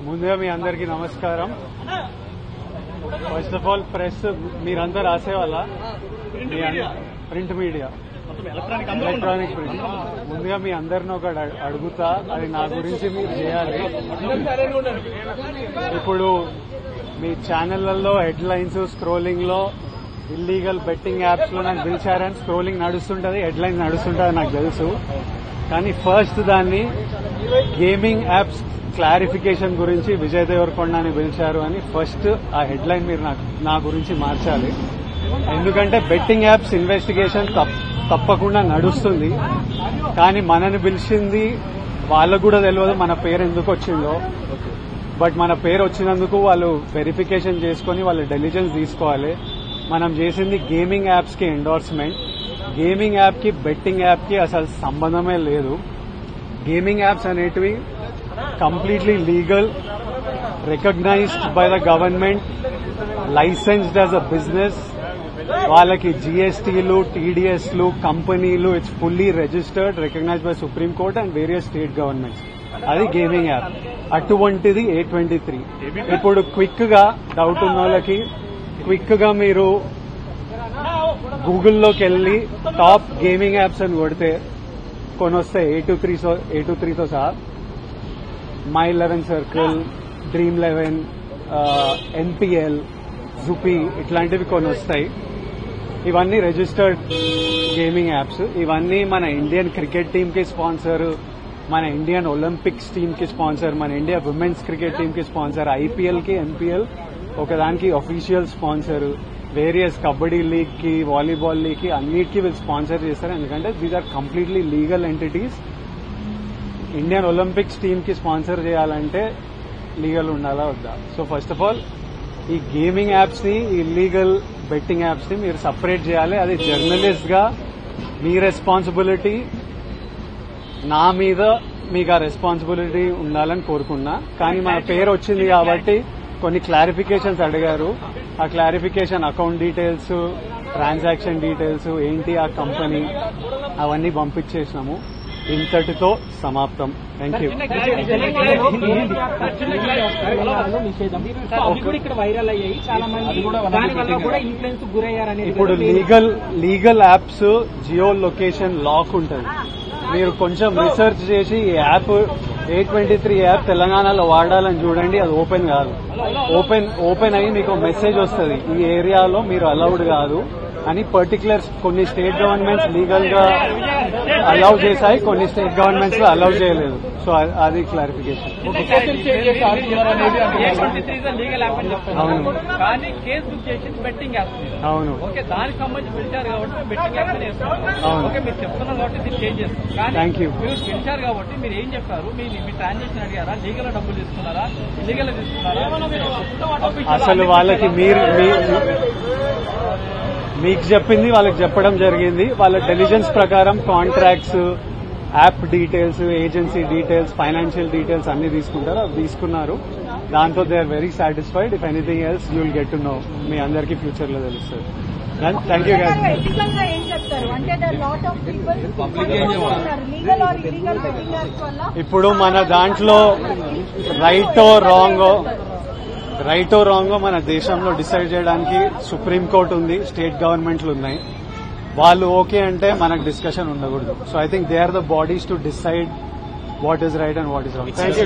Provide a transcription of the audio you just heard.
ముందుగా మీ అందరికీ నమస్కారం. ఫస్ట్ ఆఫ్ ఆల్ ప్రెస్ మీరందరూ రాసేవాళ్ళ ప్రింట్ మీడియా ఎలక్ట్రానిక్ ప్రింట్ ముందుగా మీ అందరిని ఒకటి అడుగుతా, అది నా గురించి మీరు చేయాలి. ఇప్పుడు మీ ఛానళ్లలో హెడ్లైన్స్ స్క్రోలింగ్ లో ఇల్లీగల్ బెట్టింగ్ యాప్స్ లో నాకు పిలిచారని స్క్రోలింగ్ నడుస్తుంటది, హెడ్లైన్స్ నడుస్తుంటది నాకు తెలుసు. కానీ ఫస్ట్ దాన్ని గేమింగ్ యాప్స్ క్లారిఫికేషన్ గురించి విజయ్ దేవరకొండని పిలిచారు అని ఫస్ట్ ఆ హెడ్లైన్ మీరు నా గురించి మార్చాలి. ఎందుకంటే బెట్టింగ్ యాప్స్ ఇన్వెస్టిగేషన్ తప్పకుండా నడుస్తుంది, కానీ మనని పిలిచింది వాళ్ళకు కూడా తెలియదు మన పేరు ఎందుకు వచ్చిందో. బట్ మన పేరు వచ్చినందుకు వాళ్ళు వెరిఫికేషన్ చేసుకుని వాళ్ళ డెలిజెన్స్ తీసుకోవాలి. మనం చేసింది గేమింగ్ యాప్స్ కి ఎండోర్స్మెంట్. గేమింగ్ యాప్ కి బెట్టింగ్ యాప్ కి అసలు సంబంధమే లేదు. గేమింగ్ యాప్స్ అనేటివి completely legal, recognised by the government, licensed as a business. వాళ్ళకి జీఎస్టీలు, టీడీఎస్లు, కంపెనీలు, it's fully registered, recognised by supreme court and various state governments. అది గేమింగ్ యాప్. అటువంటిది A23. ఇప్పుడు క్విక్ గా డౌట్ ఉన్న వాళ్ళకి క్విక్ గా మీరు గూగుల్లోకి వెళ్లి టాప్ గేమింగ్ యాప్స్ అని కొడితే కొన్ని వస్తాయి. A23తో సహా my 11 circle, dream 11, NPL, Zupee ఇట్లాంటివి కొన్ని వస్తాయి. ఇవన్నీ రిజిస్టర్డ్ గేమింగ్ యాప్స్. ఇవన్నీ మన ఇండియన్ క్రికెట్ టీమ్ కి స్పాన్సర్, మన ఇండియన్ ఒలింపిక్స్ టీమ్ కి స్పాన్సర్, మన ఇండియా విమెన్స్ క్రికెట్ టీమ్ కి స్పాన్సర్, IPL కి NPL ఒకదానికి official sponsor, various kabaddi league కి, వాలీబాల్ లీగ్ కి అన్నిటికీ వీళ్ళు స్పాన్సర్ చేస్తారు. ఎందుకంటే these are completely legal entities. Indian Olympics team కి స్పాన్సర్ చేయాలంటే లీగల్ ఉండాలా వద్దా? సో ఫస్ట్ ఆఫ్ ఆల్ ఈ గేమింగ్ యాప్స్ ని, ఇల్లీగల్ బెట్టింగ్ యాప్స్ ని మీరు సపరేట్ చేయాలి. అది జర్నలిస్ట్ గా మీ రెస్పాన్సిబిలిటీ. నా మీద మీకు ఆ రెస్పాన్సిబిలిటీ ఉండాలని కోరుకున్నా. కానీ మన పేరు వచ్చింది కాబట్టి కొన్ని క్లారిఫికేషన్స్ అడిగారు. ఆ clarification account details, transaction details ఏంటి, ఆ కంపెనీ అవన్నీ పంపించేసినాము. ఇంతటితో సమాప్తం. Thank you. ఇప్పుడు legal apps geo location lock ఉంటుంది. మీరు కొంచెం రీసెర్చ్ చేసి ఈ యాప్ A23 యాప్ తెలంగాణలో వాడాలని చూడండి. అది ఓపెన్ కాదు. ఓపెన్ అయ్యి మీకు మెసేజ్ వస్తుంది, ఈ ఏరియాలో మీరు అలౌడ్ కాదు అని. పర్టికులర్ కొన్ని స్టేట్ గవర్నమెంట్స్ లీగల్ గా అలౌ చేశాయి, కొన్ని స్టేట్ గవర్నమెంట్స్ లో అలౌ చేయలేదు. సో అది క్లారిఫికేషన్. అవును అవును థ్యాంక్ యూ. పిలిచారు కాబట్టి మీరు ఏం చెప్పారు? మీ ట్రాన్సాక్షన్ అడిగారా? లీగల్ డబ్బులు తీసుకున్నారా? ఇల్లీగల్ తీసుకున్నారా? అసలు వాళ్ళకి మీకు చెప్పింది వాళ్ళకి చెప్పడం జరిగింది. వాళ్ళ డెలిజెన్స్ ప్రకారం contracts, app details, agency details, financial details అన్ని తీసుకుంటారు. అవి తీసుకున్నారు. దాంతో they are very satisfied. If anything else you will get to know. మీ అందరికీ ఫ్యూచర్ లో తెలుస్తుంది. Thank you guys. ఇప్పుడు మన దాంట్లో రైటో రాంగో మన దేశంలో డిసైడ్ చేయడానికి సుప్రీంకోర్టు ఉంది, స్టేట్ గవర్నమెంట్లు ఉన్నాయి. వాళ్ళు ఓకే అంటే మనకు డిస్కషన్ ఉండకూడదు. So I think they are the bodies to decide what is right and what is wrong. Thank you.